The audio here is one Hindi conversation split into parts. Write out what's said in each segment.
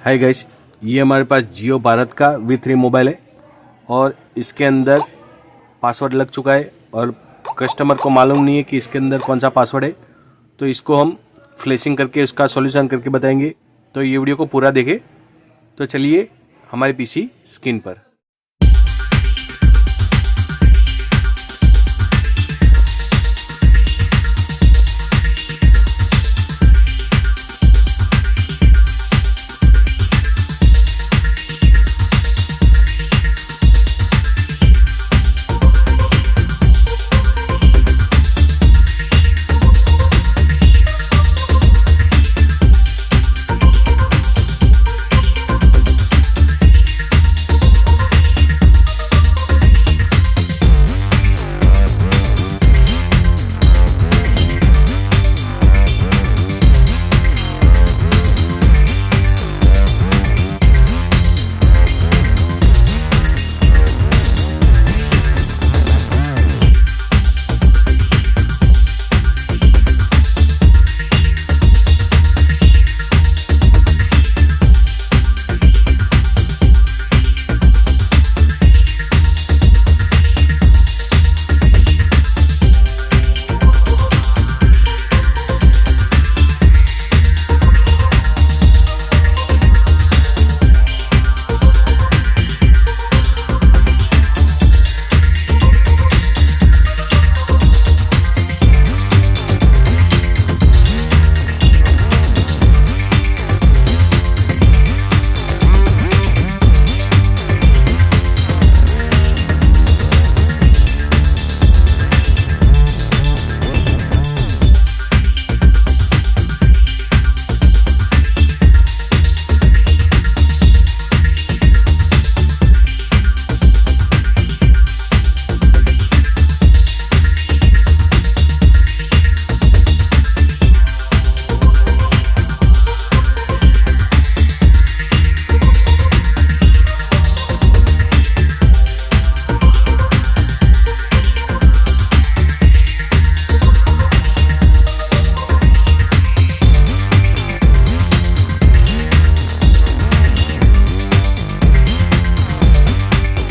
हाय गाइस, ये हमारे पास जियो भारत का V3 मोबाइल है और इसके अंदर पासवर्ड लग चुका है और कस्टमर को मालूम नहीं है कि इसके अंदर कौन सा पासवर्ड है। तो इसको हम फ्लैशिंग करके इसका सॉल्यूशन करके बताएंगे। तो ये वीडियो को पूरा देखें। तो चलिए हमारे पीसी स्क्रीन पर।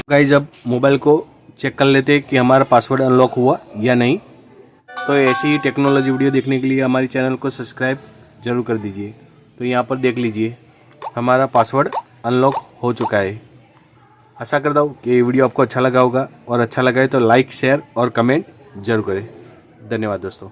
गाइज, अब मोबाइल को चेक कर लेते हैं कि हमारा पासवर्ड अनलॉक हुआ या नहीं। तो ऐसी ही टेक्नोलॉजी वीडियो देखने के लिए हमारे चैनल को सब्सक्राइब जरूर कर दीजिए। तो यहाँ पर देख लीजिए, हमारा पासवर्ड अनलॉक हो चुका है। आशा करता हूँ कि ये वीडियो आपको अच्छा लगा होगा और अच्छा लगा है तो लाइक, शेयर और कमेंट जरूर करें। धन्यवाद दोस्तों।